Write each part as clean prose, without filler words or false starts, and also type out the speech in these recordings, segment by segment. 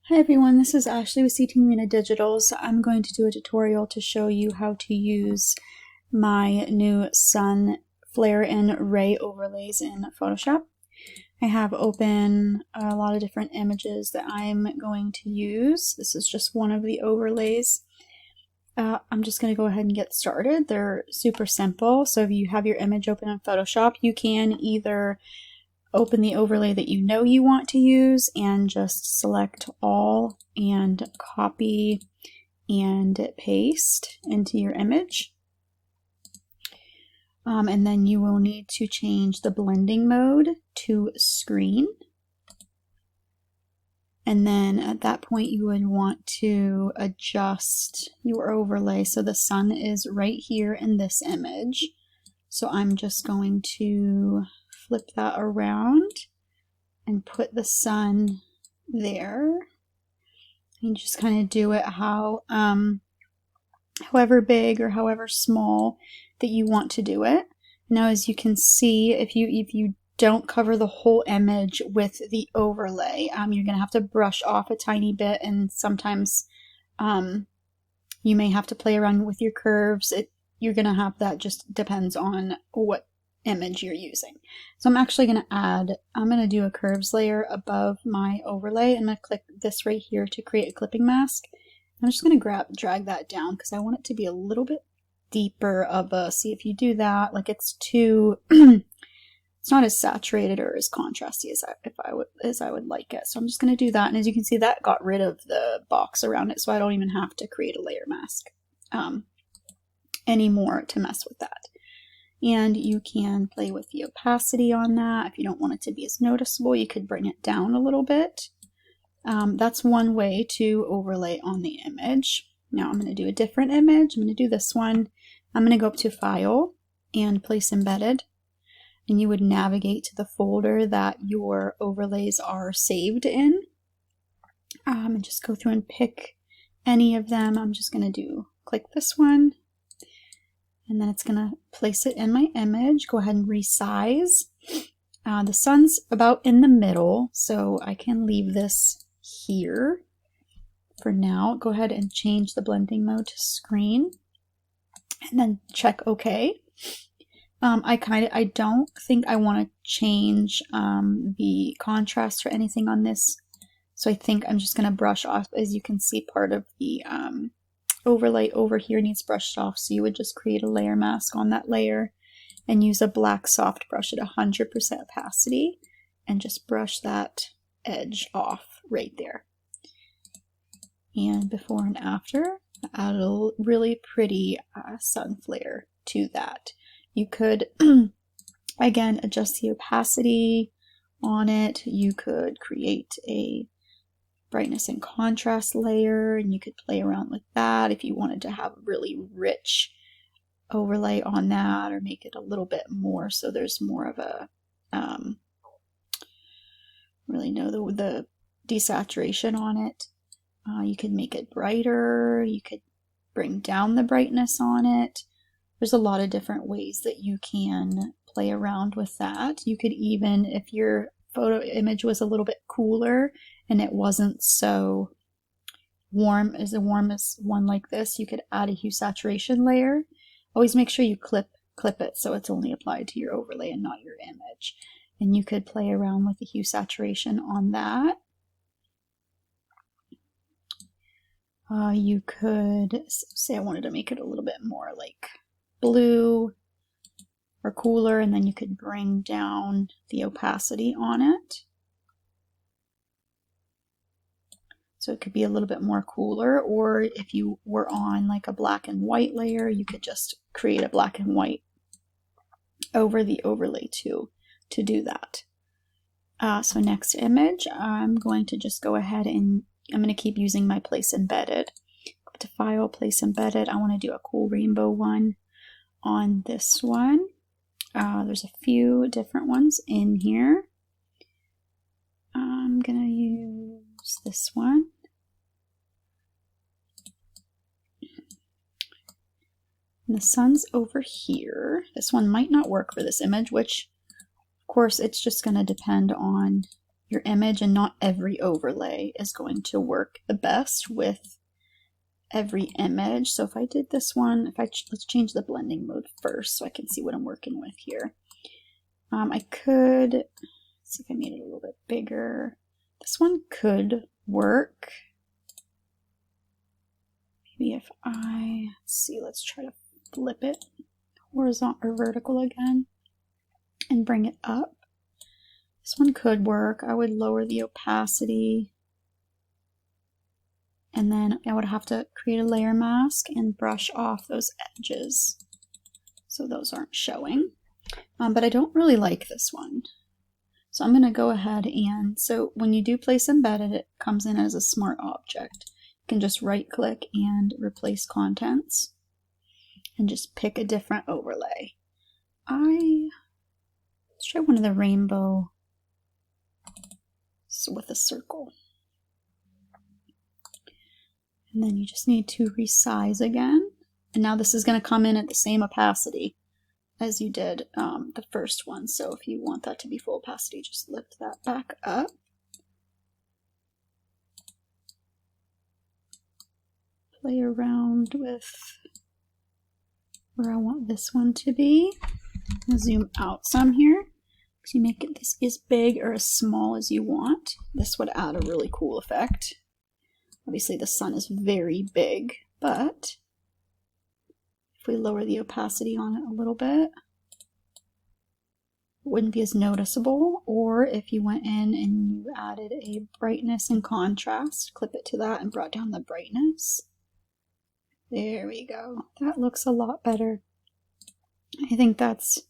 Hi everyone, this is Ashley with CT Media Digitals. I'm going to do a tutorial to show you how to use my new sun flare and ray overlays in Photoshop. I have open a lot of different images that I'm going to use. This is just one of the overlays. I'm just going to go ahead and get started. They're super simple, so if you have your image open in Photoshop, you can either open the overlay that you know you want to use and just select all and copy and paste into your image. And then you will need to change the blending mode to screen. And then at that point you would want to adjust your overlay so the sun is right here in this image. So I'm just going to flip that around and put the sun there. And just kind of do it however big or however small that you want to do it. Now, as you can see, if you don't cover the whole image with the overlay, you're going to have to brush off a tiny bit, and sometimes you may have to play around with your curves. You're going to have that, just depends on what image you're using. So I'm actually going to do a curves layer above my overlay. I'm going to click this right here to create a clipping mask. I'm just going to drag that down because I want it to be a little bit deeper of a, see if you do that, like it's too, it's not as saturated or as contrasty as I would like it. So I'm just going to do that. And as you can see, that got rid of the box around it. So I don't even have to create a layer mask anymore to mess with that. And you can play with the opacity on that. If you don't want it to be as noticeable, you could bring it down a little bit. That's one way to overlay on the image. Now I'm going to do a different image. I'm going to do this one. I'm going to go up to File and Place Embedded. And you would navigate to the folder that your overlays are saved in. And just go through and pick any of them. I'm just going to click this one. And then it's going to place it in my image. Go ahead and resize. The sun's about in the middle, so I can leave this here for now. Go ahead and change the blending mode to screen. And then check OK. I don't think I want to change the contrast or anything on this. So I think I'm just going to brush off. As you can see, part of the overlay over here needs brushed off, so you would just create a layer mask on that layer and use a black soft brush at 100% opacity and just brush that edge off right there. And before and after, add a really pretty sun flare to that. You could again adjust the opacity on it. You could create a brightness and contrast layer, and you could play around with that if you wanted to have a really rich overlay on that, or make it a little bit more so there's more of a the desaturation on it. You could make it brighter, you could bring down the brightness on it. There's a lot of different ways that you can play around with that. You could even, if your photo image was a little bit cooler and it wasn't so warm as one like this, you could add a hue saturation layer. Always make sure you clip it so it's only applied to your overlay and not your image. And you could play around with the hue saturation on that. You could say I wanted to make it a little bit more like blue or cooler, and then you could bring down the opacity on it. So it could be a little bit more cooler, or if you were on like a black and white layer, you could just create a black and white over the overlay to do that. So next image, I'm going to just go ahead and I'm going to keep using my Place Embedded. Go to File, Place Embedded. I want to do a cool rainbow one on this one. There's a few different ones in here. I'm going to use this one. And the sun's over here. This one might not work for this image, which of course it's just going to depend on your image, and not every overlay is going to work the best with every image. So if I did this one, let's change the blending mode first so I can see what I'm working with here. I could see if I made it a little bit bigger. This one could work. Maybe if let's try to flip it horizontal or vertical again and bring it up. This one could work. I would lower the opacity, and then I would have to create a layer mask and brush off those edges so those aren't showing. But I don't really like this one. So I'm going to go ahead and, so when you do place embedded, it comes in as a smart object. You can just right click and replace contents and just pick a different overlay. Let's try one of the rainbow with a circle. And then you just need to resize again. And now this is going to come in at the same opacity as you did the first one. So if you want that to be full opacity, just lift that back up. Play around with where I want this one to be. I'll zoom out some here. So you make it this as big or as small as you want. This would add a really cool effect. Obviously the sun is very big, but if we lower the opacity on it a little bit, it wouldn't be as noticeable. Or if you went in and you added a brightness and contrast, clip it to that and brought down the brightness. There we go. That looks a lot better. I think that's,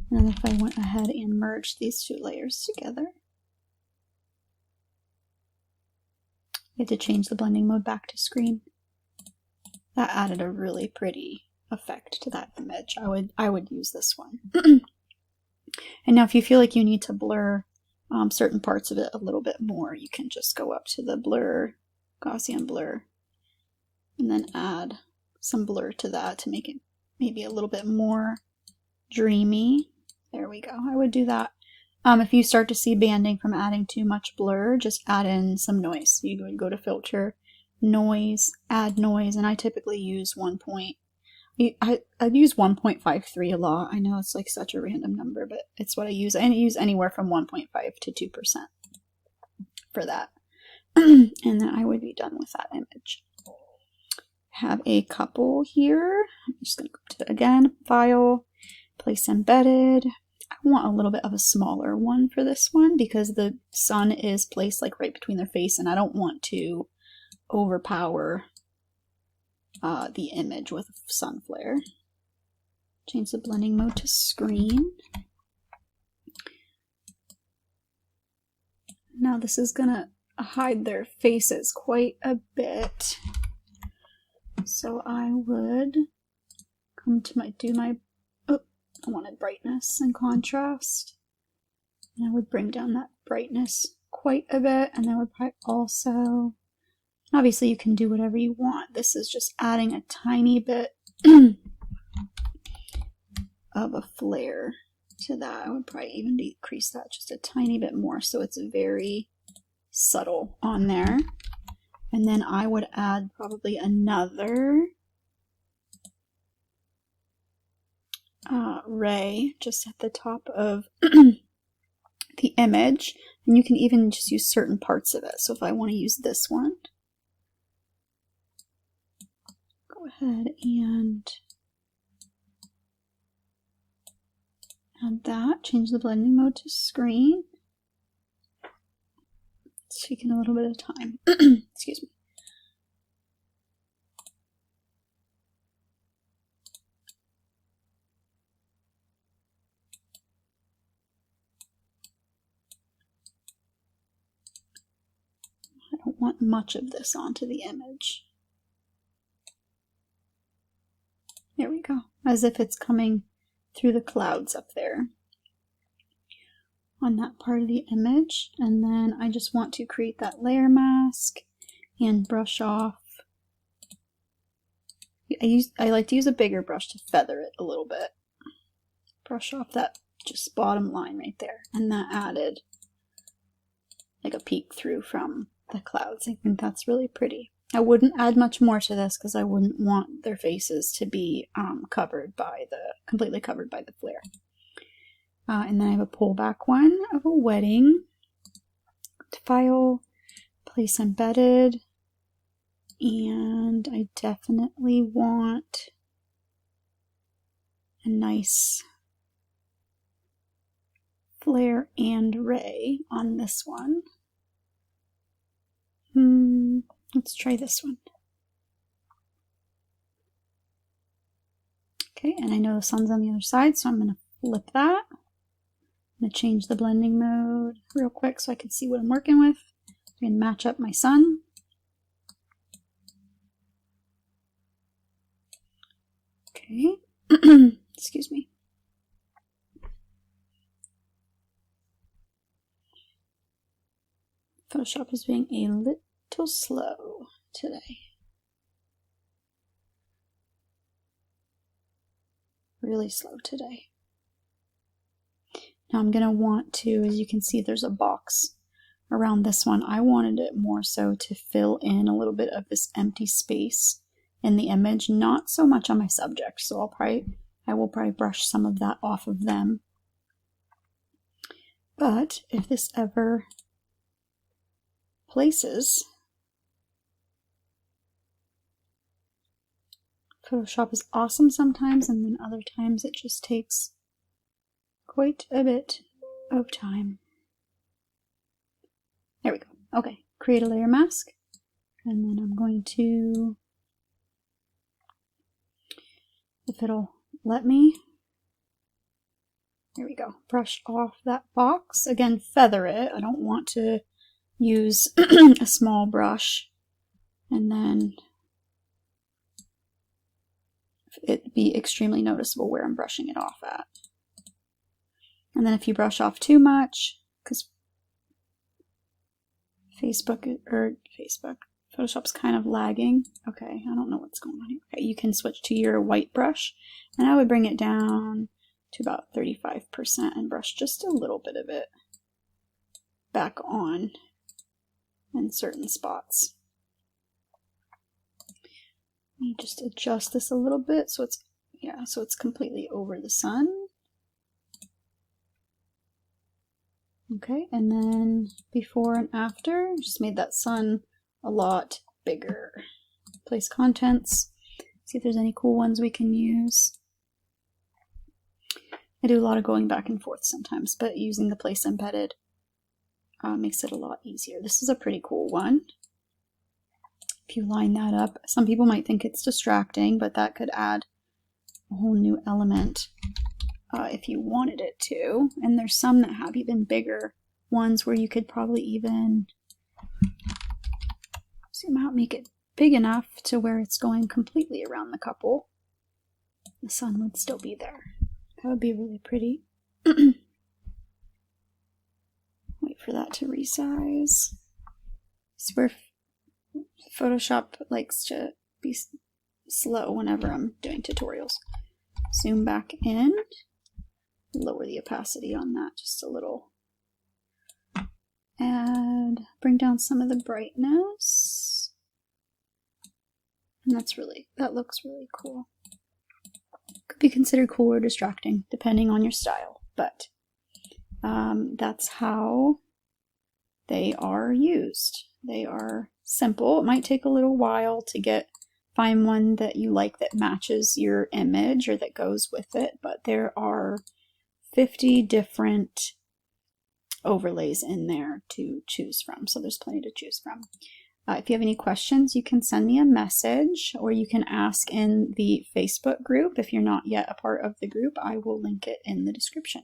and if I went ahead and merged these two layers together. I had to change the blending mode back to screen. That added a really pretty effect to that image. I would use this one. And now if you feel like you need to blur certain parts of it a little bit more, you can just go up to the blur, Gaussian blur, and then add some blur to that to make it maybe a little bit more dreamy. There we go. I would do that. If you start to see banding from adding too much blur, just add in some noise. So you would go to filter, noise, add noise, and I typically use I'd use 1.53 a lot. I know it's like such a random number, but it's what I use. And I use anywhere from 1.5 to 2% for that. And then I would be done with that image. Have a couple here. I'm just going to go to, again, file, place embedded. I want a little bit of a smaller one for this one because the sun is placed like right between their face, and I don't want to overpower the image with sun flare. Change the blending mode to screen. Now this is gonna hide their faces quite a bit. So I would come to I wanted brightness and contrast. And I would bring down that brightness quite a bit, and I would probably also, obviously you can do whatever you want. This is just adding a tiny bit of a flare to that. I would probably even decrease that just a tiny bit more so it's very subtle on there. And then I would add probably another ray just at the top of the image, and you can even just use certain parts of it. So if I want to use this one, go ahead and add that, change the blending mode to screen. It's taking a little bit of time. Excuse me. I don't want much of this onto the image. There we go. As if it's coming through the clouds up there on that part of the image. And then I just want to create that layer mask and brush off. I like to use a bigger brush to feather it a little bit. Brush off that just bottom line right there. And that added like a peek through from the clouds. I think that's really pretty. I wouldn't add much more to this because I wouldn't want their faces to be completely covered by the flare. And then I have a pullback one of a wedding. File, place embedded, and I definitely want a nice flare and ray on this one. Let's try this one. Okay, and I know the sun's on the other side, so I'm going to flip that. I'm going to change the blending mode real quick so I can see what I'm working with. I'm going to match up my sun. Okay, excuse me. Photoshop is being a little slow today. Really slow today. Now I'm going to want to, as you can see, there's a box around this one. I wanted it more so to fill in a little bit of this empty space in the image, not so much on my subject. So I will probably brush some of that off of them. But if this ever places, Photoshop is awesome sometimes, and then other times it just takes quite a bit of time. There we go. Okay, create a layer mask, and then I'm going to, if it'll let me, there we go, brush off that box. Again, feather it. I don't want to use a small brush and then it be extremely noticeable where I'm brushing it off at. And then if you brush off too much, because Photoshop's kind of lagging. Okay, I don't know what's going on here. Okay, you can switch to your white brush, and I would bring it down to about 35% and brush just a little bit of it back on in certain spots. Let me just adjust this a little bit so it's completely over the sun. Okay, and then before and after, just made that sun a lot bigger. Place contents, see if there's any cool ones we can use. I do a lot of going back and forth sometimes, but using the place embedded makes it a lot easier. This is a pretty cool one. If you line that up, some people might think it's distracting, but that could add a whole new element if you wanted it to. And there's some that have even bigger ones where you could probably even zoom out, make it big enough to where it's going completely around the couple. The sun would still be there. That would be really pretty. Wait for that to resize. It's where Photoshop likes to be slow whenever I'm doing tutorials. Zoom back in. Lower the opacity on that just a little. And bring down some of the brightness. And that looks really cool. Could be considered cool or distracting, depending on your style, but that's how they are used. They are simple. It might take a little while to find one that you like that matches your image or that goes with it, but there are 50 different overlays in there to choose from, so there's plenty to choose from. If you have any questions, you can send me a message or you can ask in the Facebook group. If you're not yet a part of the group, I will link it in the description.